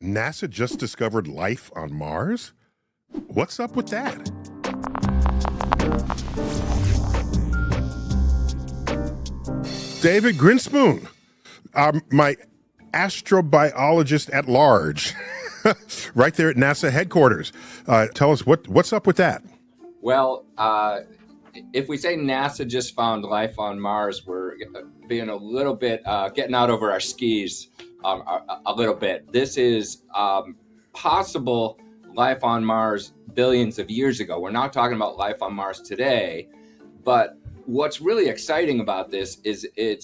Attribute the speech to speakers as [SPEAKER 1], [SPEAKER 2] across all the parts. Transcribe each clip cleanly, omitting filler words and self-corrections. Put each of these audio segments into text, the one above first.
[SPEAKER 1] NASA just discovered life on Mars? What's up with that? David Grinspoon, my astrobiologist at large, right there at NASA headquarters. Tell us what's up with that?
[SPEAKER 2] Well, if we say NASA just found life on Mars, we're being a little bit, getting out over our skis a little bit. This is possible life on Mars billions of years ago. We're not talking about life on Mars today, but what's really exciting about this is it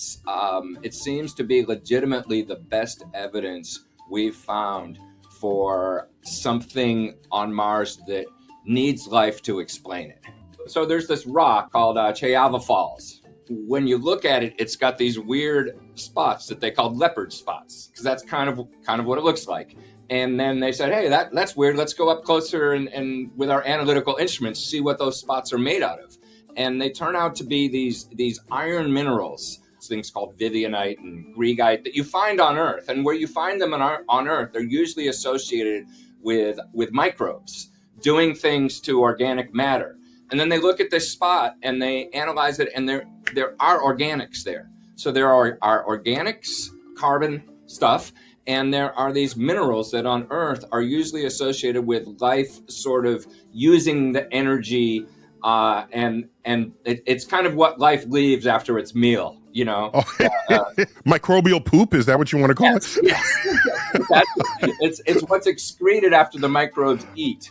[SPEAKER 2] seems to be legitimately the best evidence we've found for something on Mars that needs life to explain it. So there's this rock called Chayava Falls. When you look at it, it's got these weird spots that they call leopard spots, because that's kind of what it looks like. And then they said, hey, that's weird. Let's go up closer and with our analytical instruments, see what those spots are made out of. And they turn out to be these iron minerals, things called vivianite and greigite that you find on Earth. And where you find them on Earth, they're usually associated with microbes doing things to organic matter. And then they look at this spot and they analyze it, and there are organics there. So there are organics, carbon stuff, and there are these minerals that on Earth are usually associated with life sort of using the energy, and it's kind of what life leaves after its meal, you know.
[SPEAKER 1] Microbial poop, is that what you want to call it?
[SPEAKER 2] Yeah. It's what's excreted after the microbes eat.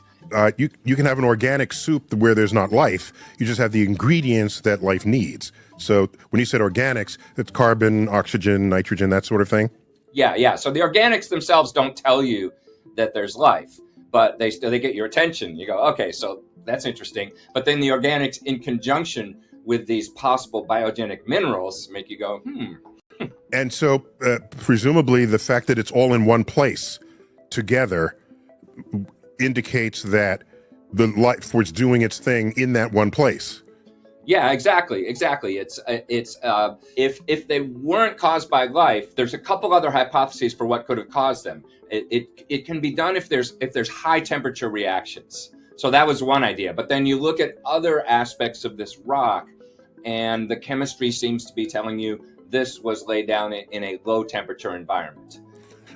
[SPEAKER 1] You can have an organic soup where there's not life. You just have the ingredients that life needs. So when you said organics, it's carbon, oxygen, nitrogen, that sort of thing?
[SPEAKER 2] Yeah. So the organics themselves don't tell you that there's life, but they get your attention. You go, okay, so that's interesting. But then the organics in conjunction with these possible biogenic minerals make you go,
[SPEAKER 1] And so presumably the fact that it's all in one place together indicates that the life was doing its thing in that one place.
[SPEAKER 2] Yeah, exactly. It's if they weren't caused by life, there's a couple other hypotheses for what could have caused them. It can be done if there's high temperature reactions. So that was one idea. But then you look at other aspects of this rock, and the chemistry seems to be telling you this was laid down in a low temperature environment.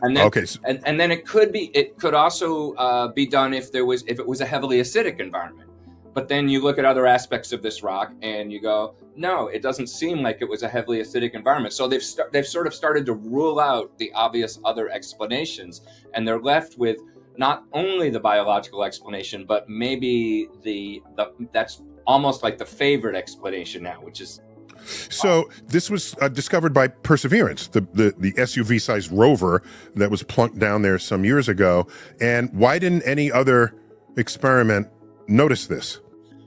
[SPEAKER 2] And then, and then it could also be done if it was a heavily acidic environment. But then you look at other aspects of this rock and you go, no, it doesn't seem like it was a heavily acidic environment. So they've sort of started to rule out the obvious other explanations, and they're left with not only the biological explanation, but maybe that's almost like the favorite explanation now, which is.
[SPEAKER 1] So this was discovered by Perseverance, the SUV-sized rover that was plunked down there some years ago. And why didn't any other experiment notice this?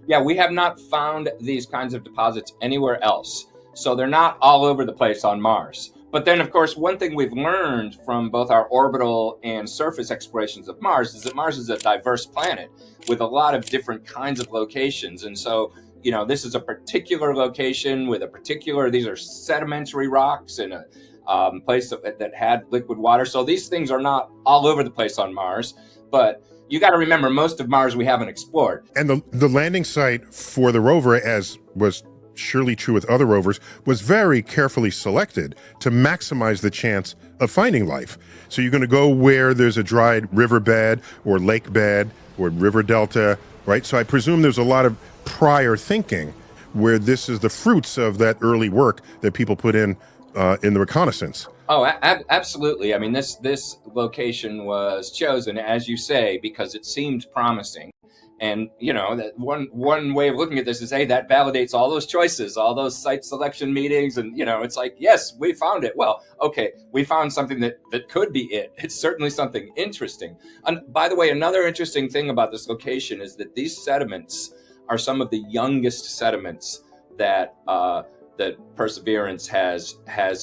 [SPEAKER 2] Yeah, we have not found these kinds of deposits anywhere else. So they're not all over the place on Mars. But then, of course, one thing we've learned from both our orbital and surface explorations of Mars is that Mars is a diverse planet with a lot of different kinds of locations. And so, you know, this is a particular location with these are sedimentary rocks in a place that had liquid water. So these things are not all over the place on Mars, but you got to remember, most of Mars we haven't explored.
[SPEAKER 1] And the landing site for the rover, as was surely true with other rovers, was very carefully selected to maximize the chance of finding life. So you're going to go where there's a dried riverbed or lake bed or river delta, right? So I presume there's a lot of prior thinking where this is the fruits of that early work that people put in the reconnaissance.
[SPEAKER 2] Oh, absolutely. I mean, this location was chosen, as you say, because it seemed promising. And, you know, that one way of looking at this is, hey, that validates all those choices, all those site selection meetings. And, you know, it's like, yes, we found it. Well, okay, we found something that could be it. It's certainly something interesting. And by the way, another interesting thing about this location is that these sediments are some of the youngest sediments that Perseverance has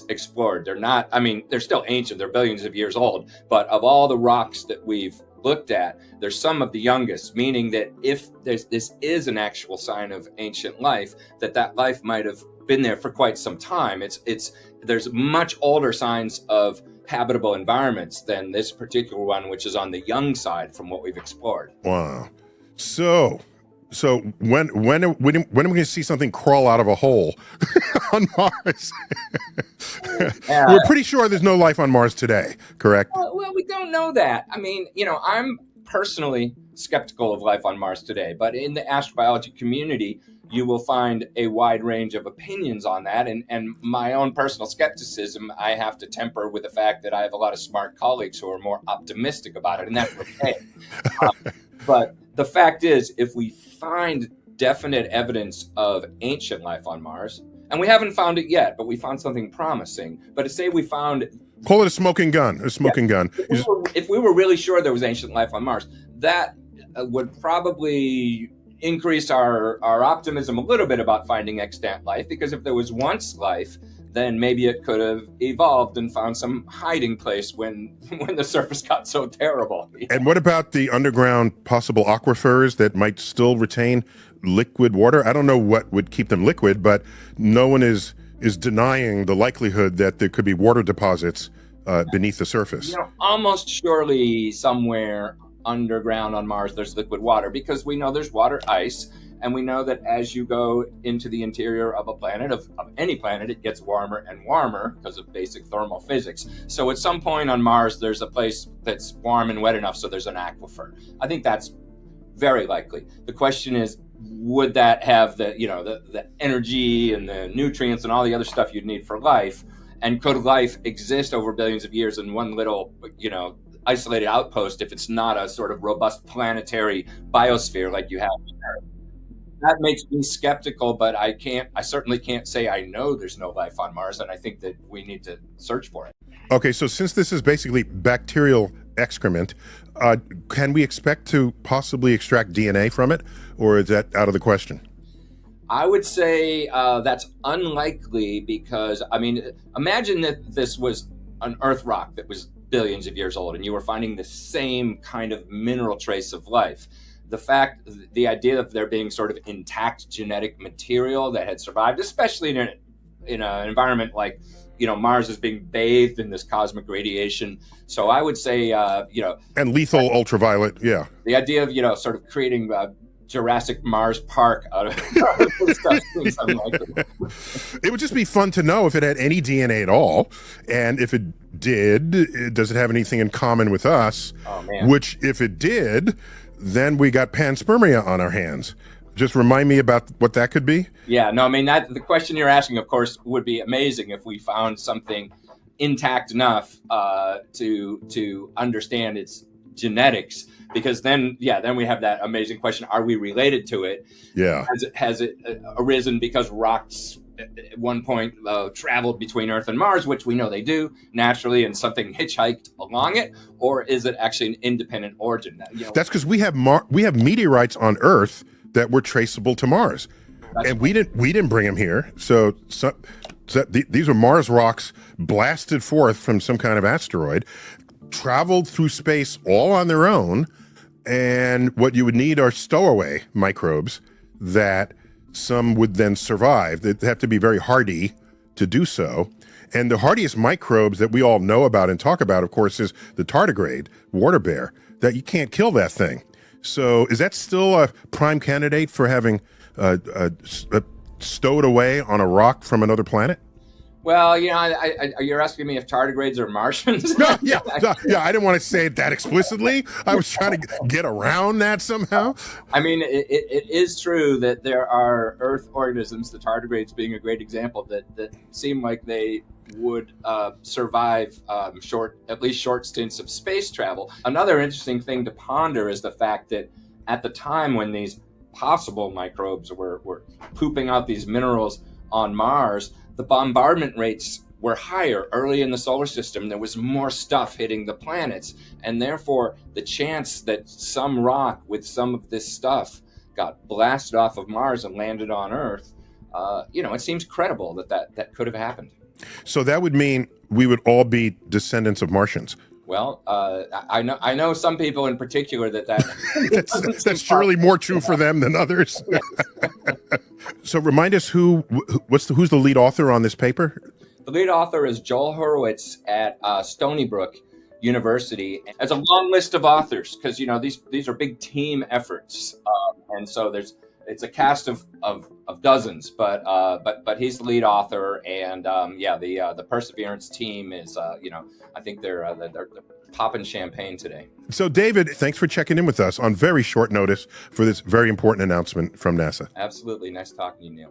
[SPEAKER 2] explored. They're not, I mean, they're still ancient, they're billions of years old, but of all the rocks that we've looked at, they're some of the youngest, meaning that if this is an actual sign of ancient life, that life might have been there for quite some time. There's much older signs of habitable environments than this particular one, which is on the young side from what we've explored.
[SPEAKER 1] Wow. So when are we going to see something crawl out of a hole on Mars? We're pretty sure there's no life on Mars today, correct?
[SPEAKER 2] Well, we don't know that. I mean, I'm personally skeptical of life on Mars today, but in the astrobiology community, you will find a wide range of opinions on that. And my own personal skepticism, I have to temper with the fact that I have a lot of smart colleagues who are more optimistic about it, and that's okay. But the fact is, if we find definite evidence of ancient life on Mars, and we haven't found it yet, but we found something promising. But to say we found...
[SPEAKER 1] Call it a smoking gun, gun.
[SPEAKER 2] If we were really sure there was ancient life on Mars, that would probably increase our optimism a little bit about finding extant life, because if there was once life, then maybe it could have evolved and found some hiding place when the surface got so terrible.
[SPEAKER 1] And what about the underground possible aquifers that might still retain liquid water? I don't know what would keep them liquid, but no one is denying the likelihood that there could be water deposits beneath the surface.
[SPEAKER 2] Almost surely somewhere underground on Mars there's liquid water, because we know there's water ice. And we know that as you go into the interior of a planet, of any planet, it gets warmer and warmer because of basic thermal physics. So at some point on Mars, there's a place that's warm and wet enough so there's an aquifer. I think that's very likely. The question is, would that have the energy and the nutrients and all the other stuff you'd need for life? And could life exist over billions of years in one little, isolated outpost if it's not a sort of robust planetary biosphere like you have on Earth? That makes me skeptical, but I certainly can't say I know there's no life on Mars, and I think that we need to search for it.
[SPEAKER 1] Okay, so since this is basically bacterial excrement, can we expect to possibly extract DNA from it, or is that out of the question?
[SPEAKER 2] I would say that's unlikely, because, imagine that this was an Earth rock that was billions of years old, and you were finding the same kind of mineral trace of life. The idea of there being sort of intact genetic material that had survived, especially in an environment like, Mars is being bathed in this cosmic radiation. So I would say,
[SPEAKER 1] and lethal ultraviolet, yeah.
[SPEAKER 2] The idea of, sort of creating Jurassic Mars Park out of this stuff seems unlikely.
[SPEAKER 1] It would just be fun to know if it had any DNA at all, and if it did, does it have anything in common with us?
[SPEAKER 2] Oh, man.
[SPEAKER 1] Which, if it did, then we got panspermia on our hands. Just remind me about what that could be.
[SPEAKER 2] Yeah, no, the question you're asking, of course, would be amazing if we found something intact enough to understand its genetics, because then we have that amazing question: are we related to it?
[SPEAKER 1] Yeah.
[SPEAKER 2] Has it arisen because rocks at one point traveled between Earth and Mars, which we know they do naturally, and something hitchhiked along it, or is it actually an independent origin?
[SPEAKER 1] That's because we have meteorites on Earth that were traceable to Mars, and we didn't bring them here. So these are Mars rocks blasted forth from some kind of asteroid, traveled through space all on their own, and what you would need are stowaway microbes that some would then survive. They have to be very hardy to do so. And the hardiest microbes that we all know about and talk about, of course, is the tardigrade, water bear, that you can't kill that thing. So is that still a prime candidate for having stowed away on a rock from another planet?
[SPEAKER 2] Well, you're asking me if tardigrades are Martians?
[SPEAKER 1] No, yeah, I didn't want to say it that explicitly. I was trying to get around that somehow.
[SPEAKER 2] It is true that there are Earth organisms, the tardigrades being a great example, that seem like they would survive at least short stints of space travel. Another interesting thing to ponder is the fact that at the time when these possible microbes were pooping out these minerals on Mars, the bombardment rates were higher early in the solar system. There was more stuff hitting the planets, and therefore the chance that some rock with some of this stuff got blasted off of Mars and landed on Earth, it seems credible that could have happened.
[SPEAKER 1] So that would mean we would all be descendants of Martians.
[SPEAKER 2] Well, I know some people in particular
[SPEAKER 1] that's surely more true for them than others.
[SPEAKER 2] Yes.
[SPEAKER 1] So remind us who's the lead author on this paper?
[SPEAKER 2] The lead author is Joel Hurwitz at Stony Brook University. It's a long list of authors because these are big team efforts, and so it's a cast of dozens, but he's the lead author, and the Perseverance team is I think they're popping champagne today.
[SPEAKER 1] So, David, thanks for checking in with us on very short notice for this very important announcement from NASA.
[SPEAKER 2] Absolutely, nice talking to you, Neil.